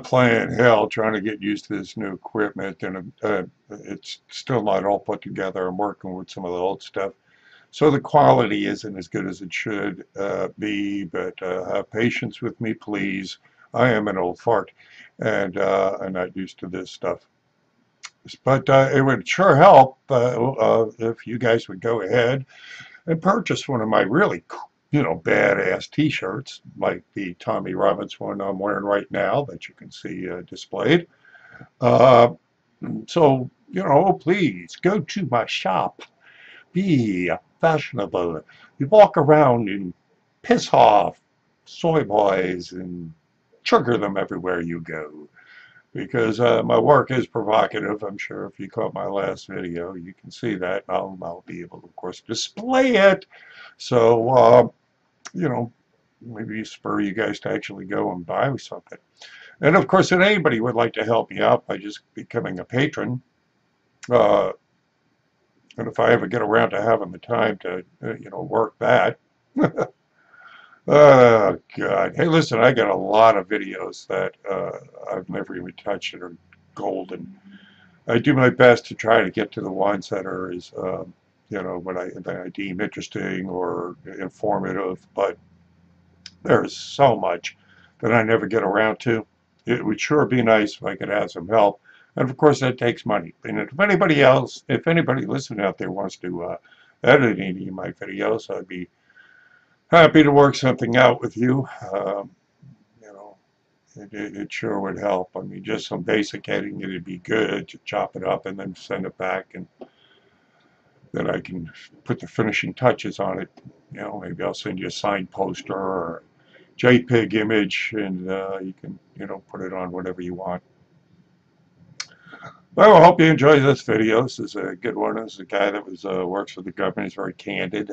playing hell trying to get used to this new equipment, and it's still not all put together. I'm working with some of the old stuff, so the quality isn't as good as it should be, but have patience with me, please. I am an old fart, and I'm not used to this stuff. But it would sure help if you guys would go ahead and purchase one of my really, badass t-shirts, like the Tommy Robbins one I'm wearing right now that you can see displayed. So, please go to my shop. Be fashionable. You walk around and piss off soy boys and sugar them everywhere you go. Because my work is provocative. I'm sure if you caught my last video, you can see that. I'll be able to, of course, display it. So, maybe spur you guys to actually go and buy something. And, of course, if anybody would like to help me out by just becoming a patron, and if I ever get around to having the time to, work that, oh, God. Hey, listen, I got a lot of videos that I've never even touched that are golden. I do my best to try to get to the ones that are as, what I deem interesting or informative, but there's so much that I never get around to. It would sure be nice if I could have some help. And, of course, that takes money. And if anybody listening out there wants to edit any of my videos, I'd be happy to work something out with you. It sure would help. I mean, just some basic editing, it'd be good to chop it up and then send it back, and then I can put the finishing touches on it. Maybe I'll send you a signed poster or a JPEG image, and you can, put it on whatever you want. Well, I hope you enjoy this video. This is a good one. This is a guy that works for the government. He's very candid.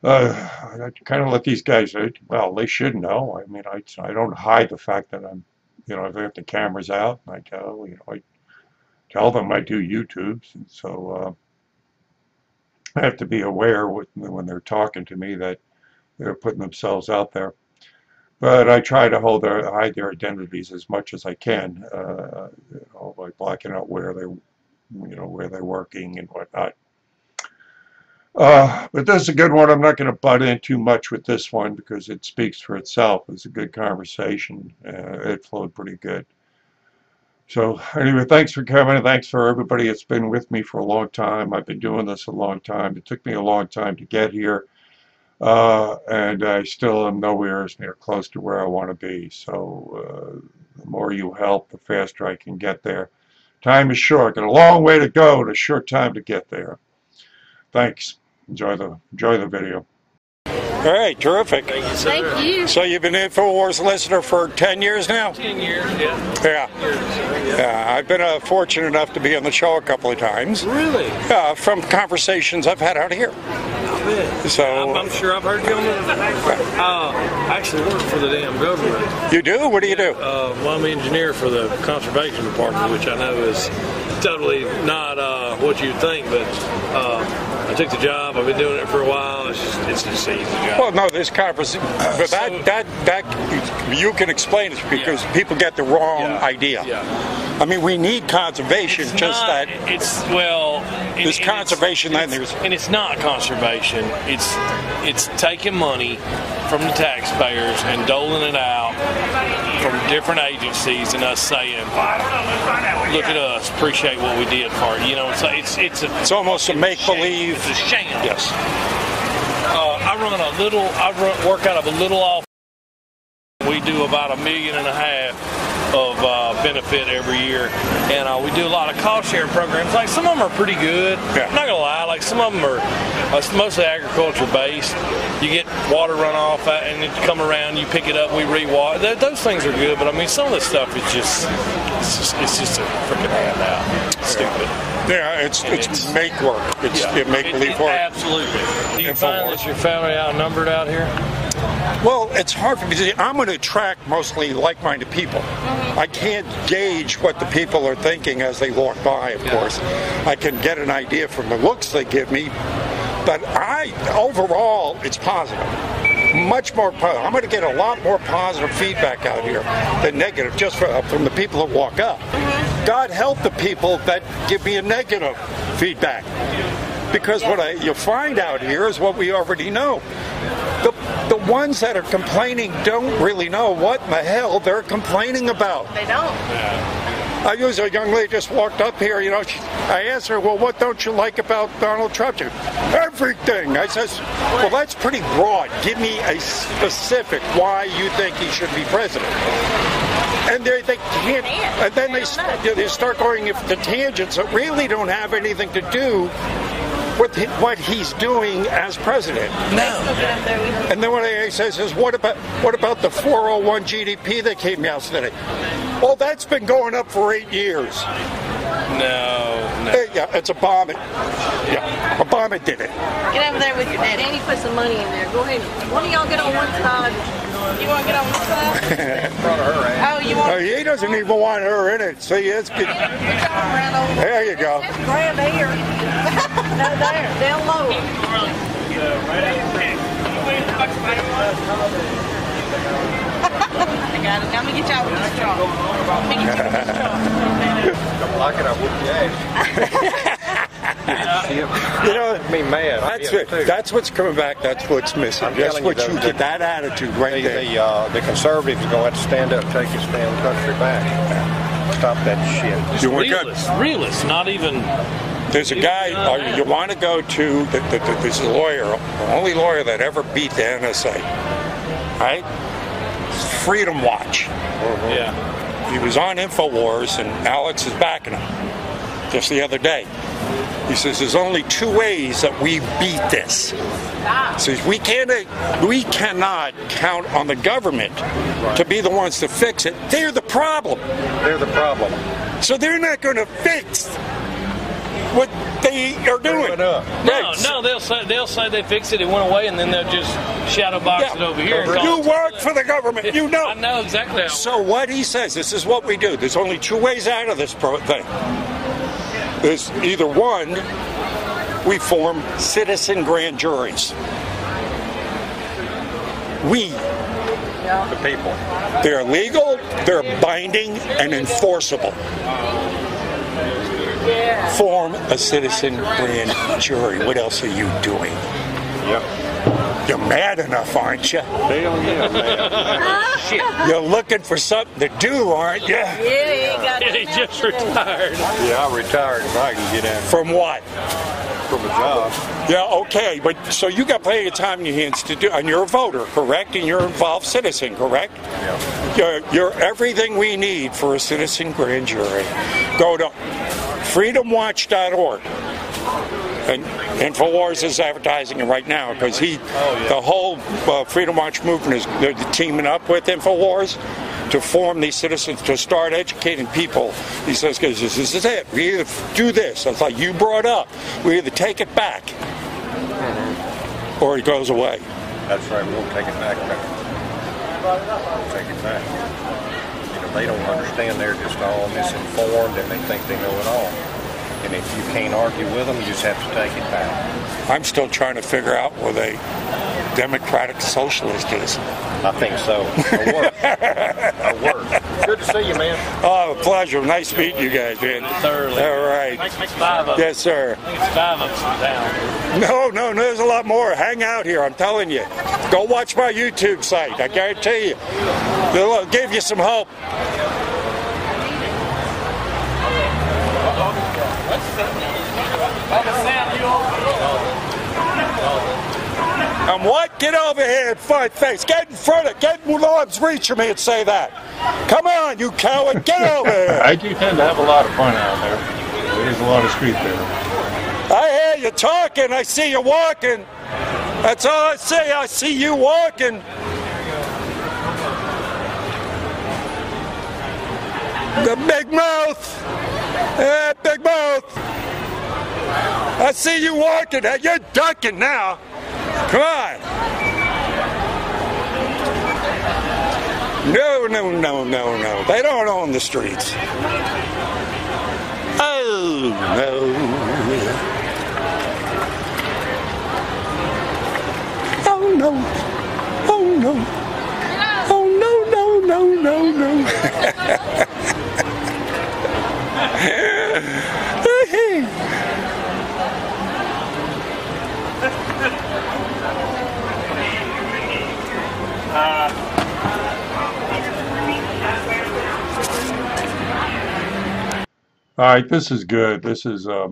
I kind of let these guys, well, they should know. I mean, I don't hide the fact that I'm, I've got the cameras out, and I tell them I do YouTubes, and so I have to be aware when they're talking to me that they're putting themselves out there. But I try to hide their identities as much as I can, by blocking out where they're working and whatnot. But this is a good one. I'm not going to butt in too much with this one because it speaks for itself. It's a good conversation. It flowed pretty good. So anyway, thanks for coming. Thanks for everybody that's been with me for a long time. I've been doing this a long time. It took me a long time to get here. And I still am nowhere near close to where I want to be. So the more you help, the faster I can get there. Time is short. Got a long way to go and a short time to get there. Thanks. Enjoy the video. All right, terrific. Thank you, sir. Thank you. So you've been InfoWars listener for 10 years now? 10 years, yeah. Yeah, I've been fortunate enough to be on the show a couple of times. Really? From conversations I've had out here. I bet. So I'm sure I've heard you on the... I actually work for the damn government. You do? What do you do? Well, I'm an engineer for the Conservation Department, which I know is totally not what you'd think, but I took the job. I've been doing it for a while. It's just an easy job. Well, no, this conversation, but that you can explain it because people get the wrong idea. Yeah. I mean, we need conservation. It's just not, that it's well. There's conservation, then there's and it's not conservation. It's taking money from the taxpayers and doling it out from different agencies, and us saying, "Look at us, appreciate what we did for you." It's almost a make believe. It's a sham. Yes. I work out of a little office. We do about $1.5 million of benefit every year, and we do a lot of cost sharing programs. Like some of them are pretty good. Yeah. I'm not gonna lie. Like some of them are mostly agriculture based. You get water runoff and it come around, you pick it up, we re-water. Those things are good, but I mean some of the stuff it's just a freaking handout. It's stupid. Yeah, it's make work. It make believe work. Absolutely. Do you find that your family outnumbered out here? Well, it's hard for me to say. I'm going to attract mostly like-minded people. I can't gauge what the people are thinking as they walk by, of course. I can get an idea from the looks they give me, but overall, it's positive. much more. I'm going to get a lot more positive feedback out here than negative, just from the people that walk up. God help the people that give me a negative feedback, because what you'll find out here is what we already know. The ones that are complaining don't really know what in the hell they're complaining about. They don't. I use a young lady just walked up here, you know, I asked her, well, what don't you like about Donald Trump? Everything. I says, well, that's pretty broad. Give me a specific why you think he should be president. And they can't, and then they start going to tangents that really don't have anything to do with what he's doing as president. No. And then what he says is, what about the 401 GDP that came yesterday? Well, that's been going up for 8 years. No. Yeah, it's Obama. Yeah, Obama did it. Get over there with your daddy. Danny put some money in there. Go ahead. One of y'all get on one side. You want to get on this side? Oh, you want? He doesn't even want her in it. See, it's good. There you go. Just grab here. No, there, down low. I got it. Now let me get y'all with the straw. Let me get you with the straw. Don't like it, I whoop your ass. You know, Me mad. that's it. That's what's coming back. That's what's missing. That's telling what you, you though, get, that attitude right there. The conservatives are going to have to stand up and take this damn country back. Stop that shit. You want Realist, not even. There's a guy, you want to go to, this lawyer, the only lawyer that ever beat the NSA, right? Freedom Watch. Yeah. He was on InfoWars, and Alex is backing him just the other day. He says there's only 2 ways that we beat this. He says we cannot count on the government to be the ones to fix it. They're the problem. They're the problem. So they're not going to fix what they are doing. No, they'll say they fixed it, it went away, and then they'll just shadow box it over here. And You work for the government, you know. I know exactly how. So what he says, this is what we do. There's only 2 ways out of this thing. There's either one, we form citizen grand juries. The people. They're legal, they're binding, and enforceable. Form a citizen grand jury. What else are you doing? Yep. You're mad enough, aren't you? Hell yeah, man. Shit. You're looking for something to do, aren't you? Yeah, He just retired. Yeah, I retired if I can get in From what? from a job. Yeah, okay, but so you got plenty of time in your hands to do, and you're a voter, correct? And you're an involved citizen, correct? Yeah. You're everything we need for a citizen grand jury. Go to freedomwatch.org. And InfoWars is advertising it right now because the whole Freedom Watch movement is they're teaming up with InfoWars to form these citizens to start educating people. He says, because this is it. We either do this, that's like you brought up. We either take it back or it goes away. That's right, we'll take it back. We'll take it back. You know, they don't understand. They're just all misinformed and they think they know it all. And if you can't argue with them, you just have to take it back. I'm still trying to figure out what a democratic socialist is. I think so. It'll work. Good to see you, man. Oh, pleasure. Nice meeting you guys, man. Thoroughly. All right. It's 5 of them. Yes, sir. I think it's 5 of us down. No, there's a lot more. Hang out here, I'm telling you. Go watch my YouTube site. I guarantee you. They'll give you some hope. And what? Get over here and fight face. Get in front of it. Get in arm's reach of me and say that. Come on, you coward. Get over here. I do tend to have a lot of fun out there. There's a lot of street there. I hear you talking. I see you walking. That's all I see. I see you walking. The big mouth. Big mouth. I see you walking. You're ducking now. Come on. No. They don't own the streets. Oh, no. Oh, no. no. Oh, no, no, no, no, no. All right, this is good. This is a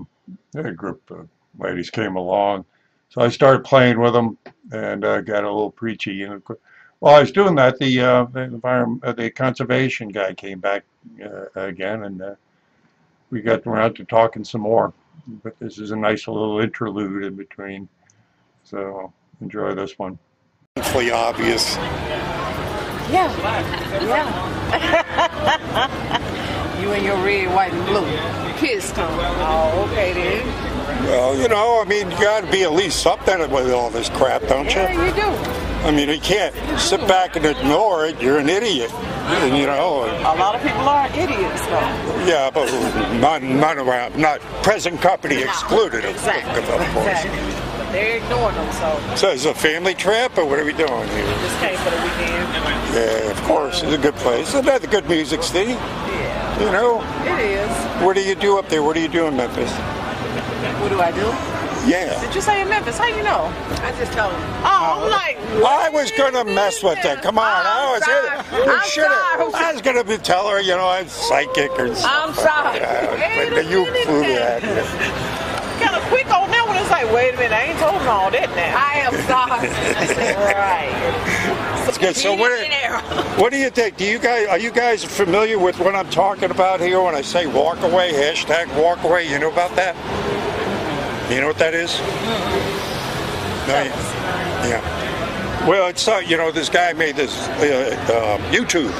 group of ladies came along, so I started playing with them and got a little preachy. And while I was doing that, the conservation guy came back again, and we got around to talking some more. But this is a nice little interlude in between, so enjoy this one. Painfully obvious. Yeah. You and your red, white, and blue. Kiss tone. Oh, okay then. Well, you know, I mean, you got to be at least something with all this crap, don't you? Yeah, you do. I mean, you can't sit back and ignore it. You're an idiot. You know. A lot of people are idiots, though. Yeah, but none around. Not present company excluded, Exactly. of course. Exactly. But they're ignoring them, so. So is it a family trip, or what are we doing here? Just came for the weekend. Yeah, of course. It's a good place. Another good music city. Yeah. You know. It is. What do you do up there? What do you do in Memphis? What do I do? Yeah. Did you say in Memphis? How you know? I just told him. Oh, I'm like, I was gonna mess with that. Come on, I was I was gonna tell her, you know, I'm psychic or something. I'm sorry. But you flew that. Kind of quick on that one. It's like, wait a minute, I ain't told him all that now. I am sorry. Right. That's good. So what do you think? Are you guys familiar with what I'm talking about here when I say walk away, hashtag walk away? You know about that? You know what that is? No, yeah. Well, it's you know, this guy made this YouTube.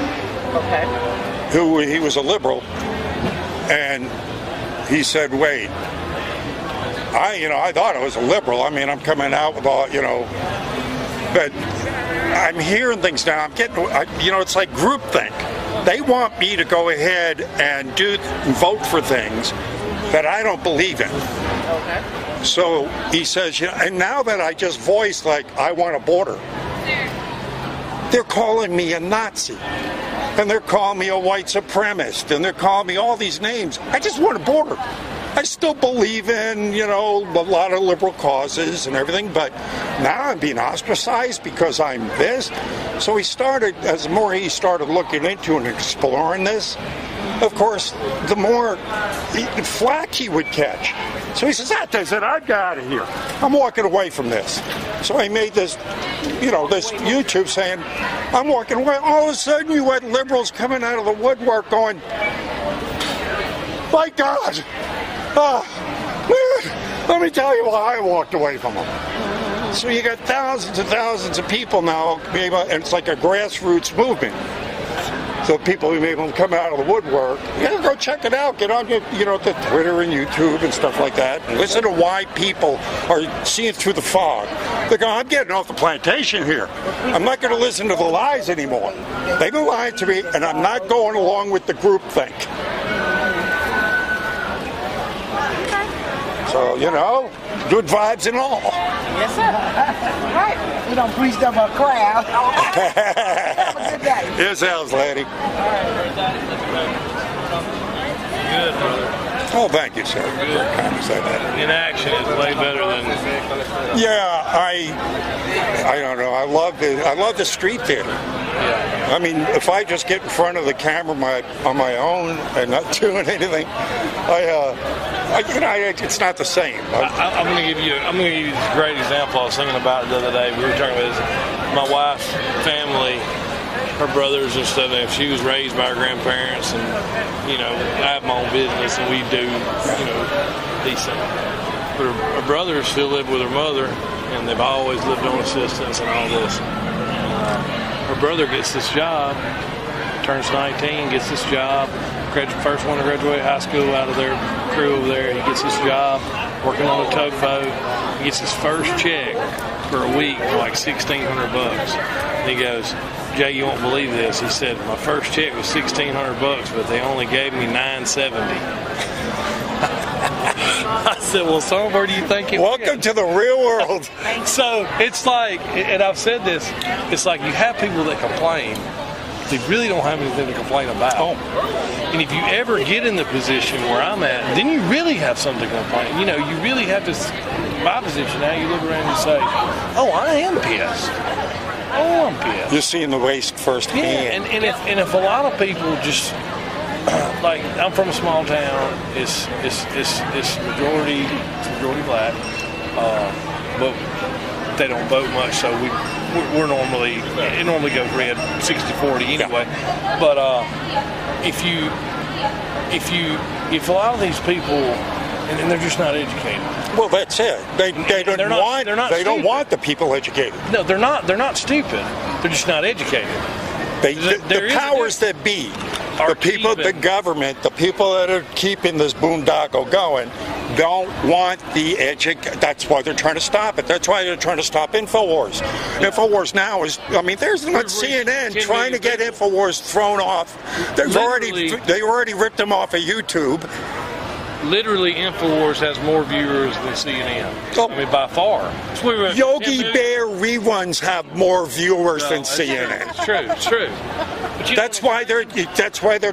Okay. He was a liberal, and he said, "Wait, I thought I was a liberal. I mean, I'm coming out with all, you know, but I'm hearing things now. I'm getting, you know, it's like groupthink. They want me to go ahead and vote for things that I don't believe in." Okay. So he says, you know, and now that I just voiced like I want a border, they're calling me a Nazi, and they're calling me a white supremacist, and they're calling me all these names. I just want a border. I still believe in, you know, a lot of liberal causes and everything, but now I'm being ostracized because I'm this. So he started, as more he started looking into and exploring this, of course, the more flack he would catch. So he says, I've got out of here. I'm walking away from this. So he made this, you know, this YouTube saying, I'm walking away. All of a sudden you had liberals coming out of the woodwork going, my God, let me tell you why I walked away from them. So you got thousands and thousands of people now, and it's like a grassroots movement. So people who may able to come out of the woodwork, yeah, go check it out. Get on, you know, the Twitter and YouTube and stuff like that. And listen to why people are seeing through the fog. They're going, I'm getting off the plantation here. I'm not going to listen to the lies anymore. They've been lying to me, and I'm not going along with the groupthink. So, you know, good vibes and all. Yes, sir. Right. We don't preach them a crowd. Have a good day. Here's Al's lady. Good, brother. Oh, thank you, sir. Very kind to say that. In action is way better than. Yeah, I don't know. I love the street theater. Yeah. I mean, if I just get in front of the camera on my own and not doing anything, it's not the same. I'm going to give you this great example. I was thinking about it the other day. We were talking about this. My wife's family, her brothers and stuff, and she was raised by her grandparents, and, you know, I have my own business, and we do, you know, these things. But her brothers still live with her mother, and they've always lived on assistance and all this. Her brother gets this job, turns 19, gets this job, first one to graduate high school out of their crew over there. He gets this job working on a tugboat. He gets his first check for a week for like $1,600. And he goes, Jay, you won't believe this. He said, my first check was $1,600, but they only gave me $970. I said, well, son, where do you think it Welcome went? to the real world. So it's like, and I've said this, it's like you have people that complain. They really don't have anything to complain about. Oh. And if you ever get in the position where I'm at, then you really have something to complain. You know, you really have to, my position now, you look around and say, oh, I am pissed. Oh, I'm pissed. You're seeing the waste firsthand. Yeah, and if a lot of people just, like, I'm from a small town, it's majority black, but they don't vote much, so we're normally, it normally goes red 60-40 anyway. Yeah. But if a lot of these people, and they're just not educated. Well, that's it. They don't want the people educated. No, they're not stupid. They're just not educated. The powers that be, the people, the government, the people that are keeping this boondoggle going, don't want the That's why they're trying to stop it. That's why they're trying to stop InfoWars. Yeah. InfoWars now is, I mean, there's CNN trying to get InfoWars thrown off. They already ripped them off of YouTube. Literally, InfoWars has more viewers than CNN. Oh. I mean, by far. Yogi Bear reruns have more viewers than CNN. It's true. That's why they're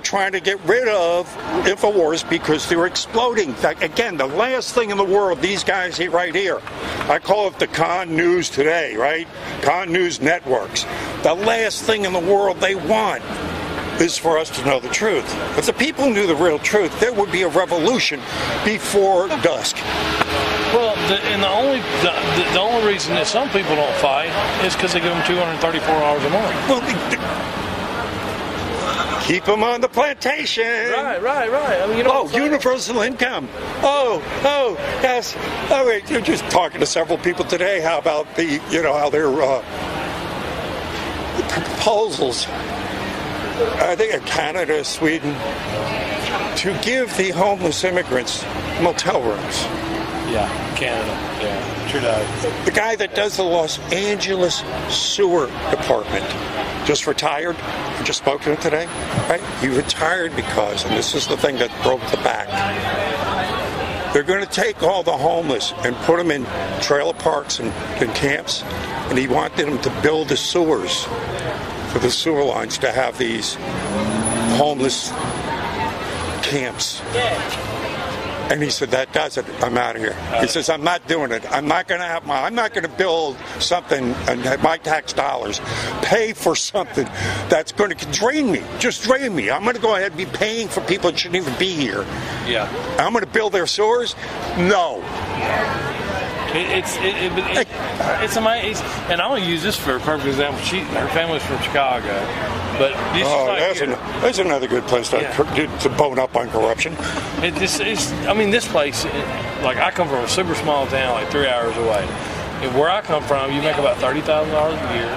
trying to get rid of InfoWars, because they're exploding. Again, the last thing in the world, these guys right here, I call it the Con News Today, right? Con News Networks. The last thing in the world they want is for us to know the truth. If the people knew the real truth, there would be a revolution before dusk. Well, the only reason that some people don't fight is because they give them 234 hours a month. Well, keep them on the plantation. Right. I mean, universal income. Yes. Oh, wait, you're just talking to several people today. How about how their proposals? I think in Canada, Sweden, to give the homeless immigrants motel rooms. Yeah, Canada. Yeah, Trudeau. The guy that does the Los Angeles sewer department just retired. I just spoke to him today. Right? He retired because, and this is the thing that broke the back, they're going to take all the homeless and put them in trailer parks and camps, and he wanted them to build the sewers for the sewer lines to have these homeless camps. And he said, that does it. I'm out of here. He says, I'm not doing it. I'm not going to build something and have my tax dollars pay for something that's going to drain me. Just drain me. I'm going to go ahead and be paying for people that shouldn't even be here. Yeah. I'm going to build their sewers? No. It's amazing, and I'm going to use this for a perfect example. Her family's from Chicago, but that's another good place to bone up on corruption. This place, like, I come from a super small town, like 3 hours away. And where I come from, you make about $30,000 a year.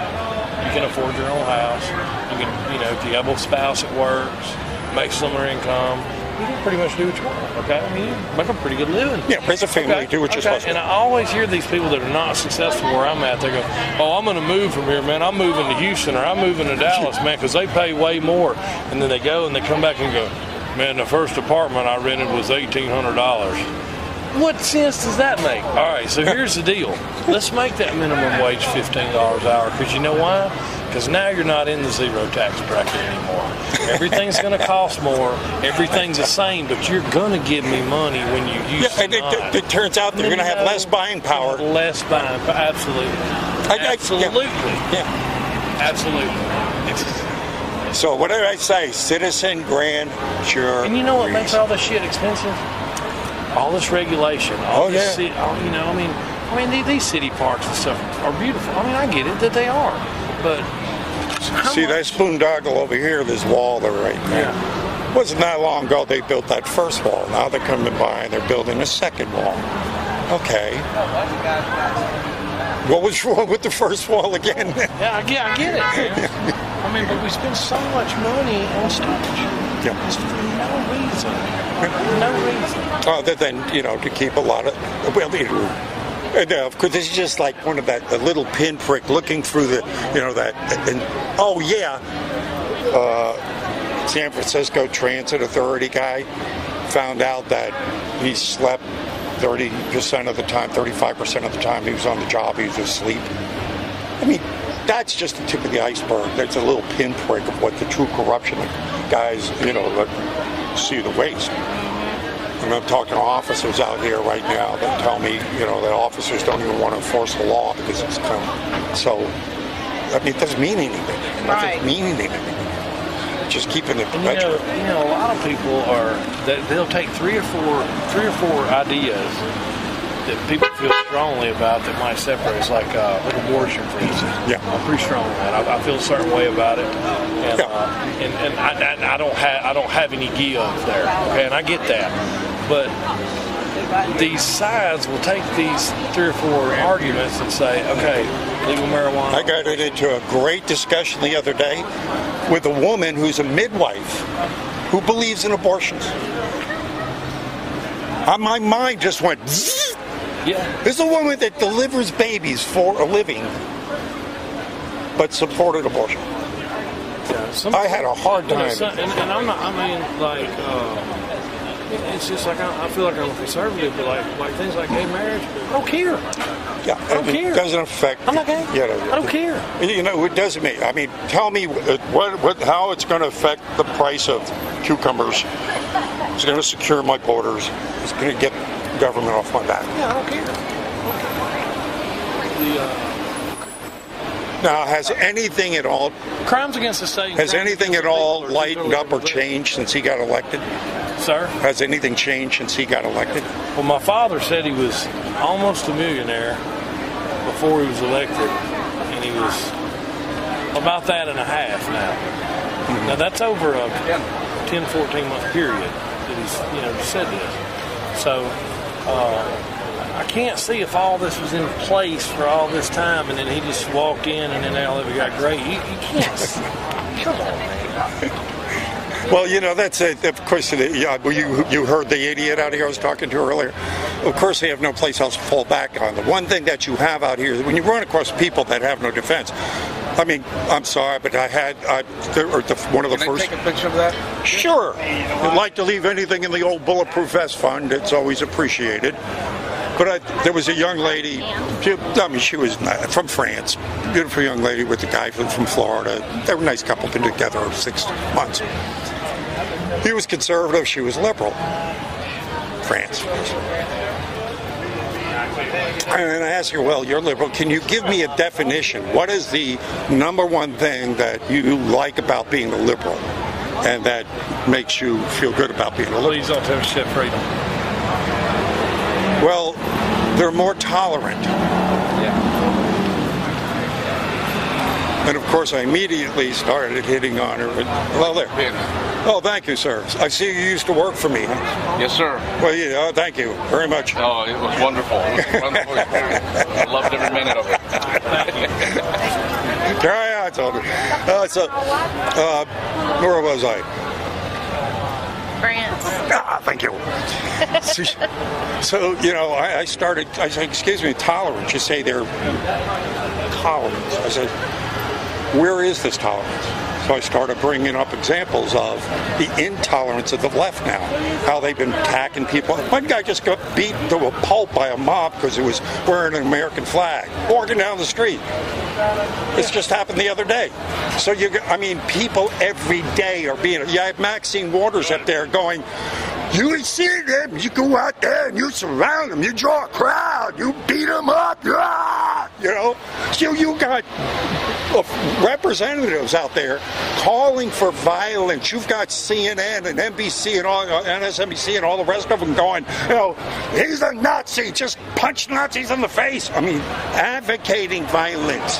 You can afford your own house. You can, if you have a spouse that works, make similar income. You can pretty much do what you want, okay? I mean, you make a pretty good living. Yeah, raise a family, do what you're supposed to. And I always hear these people that are not successful where I'm at, they go, oh, I'm going to move from here, man. I'm moving to Houston, or I'm moving to Dallas, man, because they pay way more. And then they go and they come back and go, man, the first apartment I rented was $1,800. What sense does that make? All right, so here's the deal. Let's make that minimum wage $15 an hour, because you know why? Because now you're not in the zero tax bracket anymore. Everything's going to cost more. Everything's the same, but you're going to give me money when you use it turns out they're going to have less buying power. Less buying power, absolutely. Absolutely. Yeah. Absolutely. So what did I say? Citizen Grand Jury. And you know what makes all this shit expensive? All this regulation. These city parks and stuff are beautiful. I mean, I get it that they are, but that boondoggle over here, this wall they're right there. Yeah. Wasn't that long ago they built that first wall. Now they're coming by and they're building a second wall. Okay. What was wrong with the first wall again? Yeah, I get it. I mean, but we spend so much money on storage. Yeah. Just for no reason. Other than, to keep a lot of, because it's just like one of the little pinprick looking through the, San Francisco Transit Authority guy found out that he slept 30% of the time, 35% of the time he was on the job, he was asleep. I mean, that's just the tip of the iceberg. That's a little pinprick of what the true corruption guys, that see the waste. And I'm talking to officers out here right now that tell me, that officers don't even want to enforce the law because it's come. So, I mean, it doesn't mean anything. It doesn't mean anything. Just keeping it perpetual. A lot of people they'll take three or four ideas that people feel strongly about that might separate us, like abortion, for instance. Yeah, I'm pretty strong on that. I feel a certain way about it, and I don't have any give there. Okay, and I get that, but these sides will take these 3 or 4 arguments and say, okay, legal marijuana. I got into a great discussion the other day with a woman who's a midwife who believes in abortions. My mind just went zzz. Yeah. This is a woman that delivers babies for a living, but supported abortion. Yeah, I had a hard time. And I'm not, it's just like I feel like I'm a conservative, but like things like gay marriage, I don't care. Yeah, I don't care. It doesn't affect. I'm not gay. Yeah, I don't care. It doesn't mean. I mean, tell me how it's going to affect the price of cucumbers. It's going to secure my borders. It's going to get government off my back. Yeah, I don't care. Now, has anything at all? Crimes against the state. Has anything at all lightened up or changed since he got elected? Sir? Has anything changed since he got elected? Well, my father said he was almost a millionaire before he was elected, and he was about that and a half now. Mm-hmm. Now, that's over a 10, 14-month period that he's, said this. So, I can't see if all this was in place for all this time, and then he just walked in, and then now we got great. You can't see. Come on, man. Well, that's it. Of course, you heard the idiot out here I was talking to earlier. Of course, they have no place else to fall back on. The one thing that you have out here, when you run across people that have no defense, I mean, I'm sorry, but one of the first. Can I take a picture of that? Sure. I'd like to leave anything in the old bulletproof vest fund. It's always appreciated. But there was a young lady, she was from France, beautiful young lady with a guy from Florida. They were a nice couple, been together 6 months. He was conservative, she was liberal. France. And I asked her, well, you're liberal. Can you give me a definition? What is the number one thing that you like about being a liberal and that makes you feel good about being a liberal? Please don't tell me shit freedom. Well, they're more tolerant. Yeah. And of course, I immediately started hitting on her. Hello there. Oh, thank you, sir. I see you used to work for me. Huh? Yes, sir. Well, yeah, thank you very much. Oh, it was wonderful. It was a wonderful experience. I loved every minute of it. Thank you. Yeah, I told her. Where was I? France. Thank you. So, I said, excuse me, tolerance. You say they're tolerance. I said, where is this tolerance? So I started bringing up examples of the intolerance of the left now, how they've been attacking people. One guy just got beat to a pulp by a mob because he was wearing an American flag, walking down the street. This just happened the other day. So, people every day are being... You have Maxine Waters up there going, you see them, you go out there and you surround them, you draw a crowd, you beat them up, So you got representatives out there calling for violence. You've got CNN and NBC and all, MSNBC and all the rest of them going, he's a Nazi, just punch Nazis in the face. I mean, advocating violence.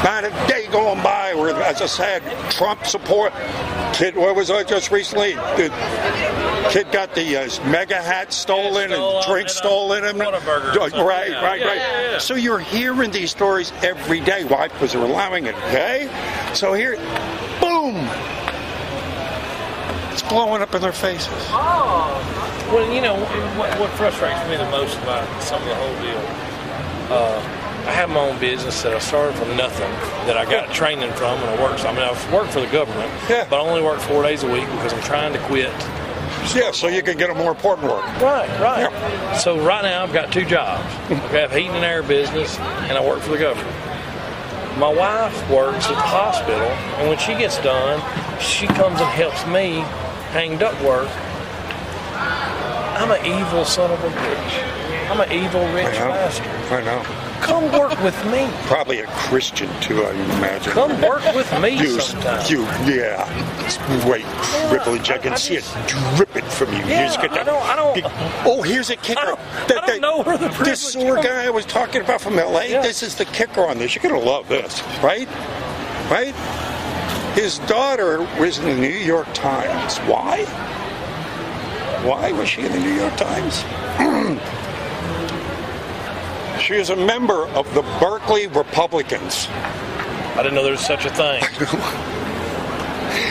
Not a day going by where, as I said, Trump support. Kid, what was I just recently? The kid got the mega hat stolen and drinks stolen. Right. Yeah. So you're hearing these stories every day. Why? Because they're allowing it. Okay. So here, boom, it's blowing up in their faces. Oh. Well, what frustrates me the most about some of the whole deal. I have my own business that I started from nothing, that I got training from, and I worked for the government, but I only work 4 days a week because I'm trying to quit Yeah, so you can get a more important work. Right. Yeah. So right now I've got 2 jobs. I have heating and air business, and I work for the government. My wife works at the hospital, and when she gets done, she comes and helps me hang ductwork. I'm an evil son of a bitch. I'm an evil rich bastard. I know. Come work with me. Probably a Christian too, I imagine. Come work with me sometime. It's way privilege. I can see it dripping from you. Yeah, You just get that I don't. Oh, here's a kicker. I don't know where the privilege This sore comes. guy I was talking about from L.A., this is the kicker on this. You're going to love this, right? Right? His daughter was in the New York Times. Why? Why was she in the New York Times? She is a member of the Berkeley Republicans. I didn't know there was such a thing.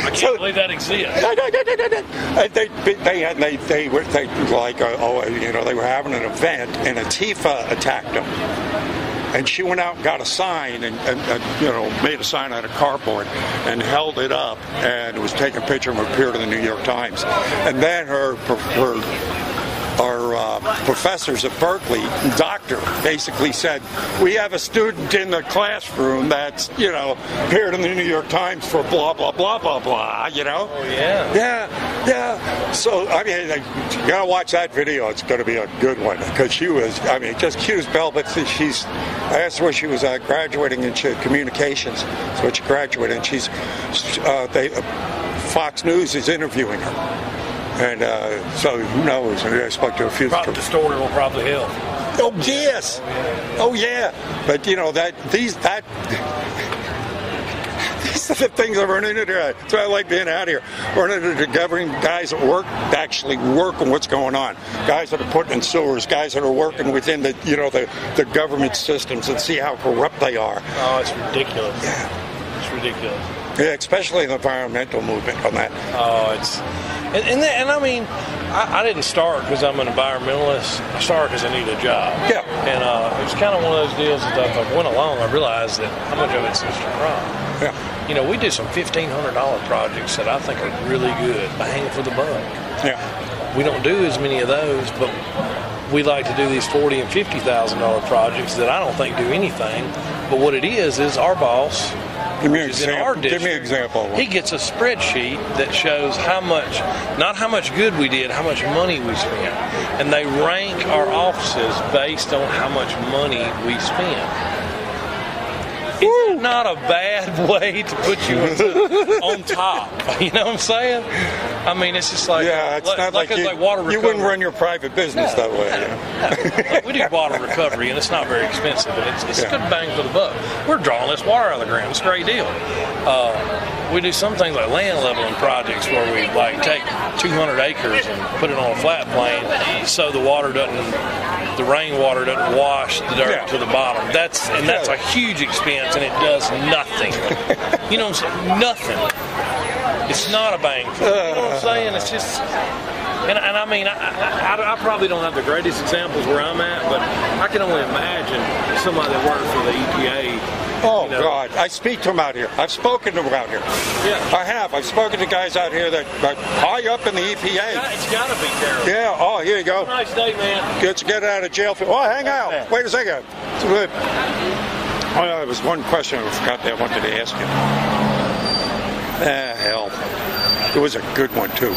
I can't believe that exists. They were having an event, and Antifa attacked them. And she went out and got a sign and made a sign out of cardboard and held it up, and it was taken a picture and appeared in the New York Times. And then her professors at Berkeley, doctor, basically said, we have a student in the classroom that's, appeared in the New York Times for blah, blah, blah, blah, blah, Oh, yeah. Yeah. So, I mean, you gotta watch that video. It's gonna be a good one, because she was, just cute as bell, but I asked her where she was graduating in communications. So she graduated, and Fox News is interviewing her. And so who knows? I spoke to a few. The story will probably help. Oh yes. Oh yeah. But these are the things I run into. That's why I like being out here. Running into governing guys that actually work on what's going on. Guys that are putting in sewers. Guys that are working within the government systems and see how corrupt they are. Oh, it's ridiculous. Yeah. It's ridiculous. Yeah, especially the environmental movement on that. Oh, it's. And I mean, I didn't start because I'm an environmentalist. I started because I needed a job. Yeah. And it was kind of one of those deals that as I went along, I realized that how much of it's just a crime. Yeah. We do some $1,500 projects that I think are really good, bang for the buck. Yeah. We don't do as many of those, but we like to do these $40,000 and $50,000 projects that I don't think do anything. But what it is our boss. Give me an example. Give me an example. He gets a spreadsheet that shows not how much good we did, how much money we spent. And they rank our offices based on how much money we spend. It's not a bad way to put you on top. You know what I'm saying? I mean, it's just like it's not like water recovery. You wouldn't run your private business that way. Look, we do water recovery, and it's not very expensive, and it's a good bang for the buck. We're drawing this water out of the ground. It's a great deal. We do some things like land leveling projects where we take 200 acres and put it on a flat plane so the rainwater doesn't wash the dirt to the bottom. That's a huge expense, and it does nothing. You know what I'm saying? Nothing. It's not a bang for it. You know what I'm saying? It's just. And I mean, I probably don't have the greatest examples where I'm at, but I can only imagine somebody that works for the EPA. Oh, God. I speak to them out here. I've spoken to them out here. Yeah. I have. I've spoken to guys out here that high up in the EPA. It's got to be terrible. Yeah. Oh, here you go. Have a nice day, man. Get out of jail. Oh, hang out. Wait a second. It's good. Oh, there was one question I forgot that I wanted to ask you. Hell. It was a good one, too.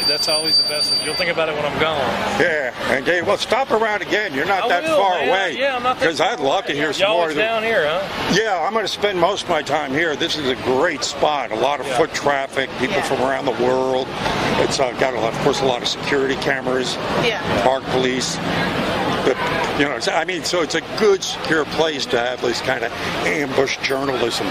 That's always the best. You'll think about it when I'm gone. Yeah. And well, stop around again. You're not that far away. Yeah, I'm not that Because I'd love to hear some more. Y'all down here, huh? Yeah, I'm going to spend most of my time here. This is a great spot. A lot of foot traffic, people from around the world. It's got a lot of security cameras, park police. But, so it's a good, secure place to have this kind of ambush journalism.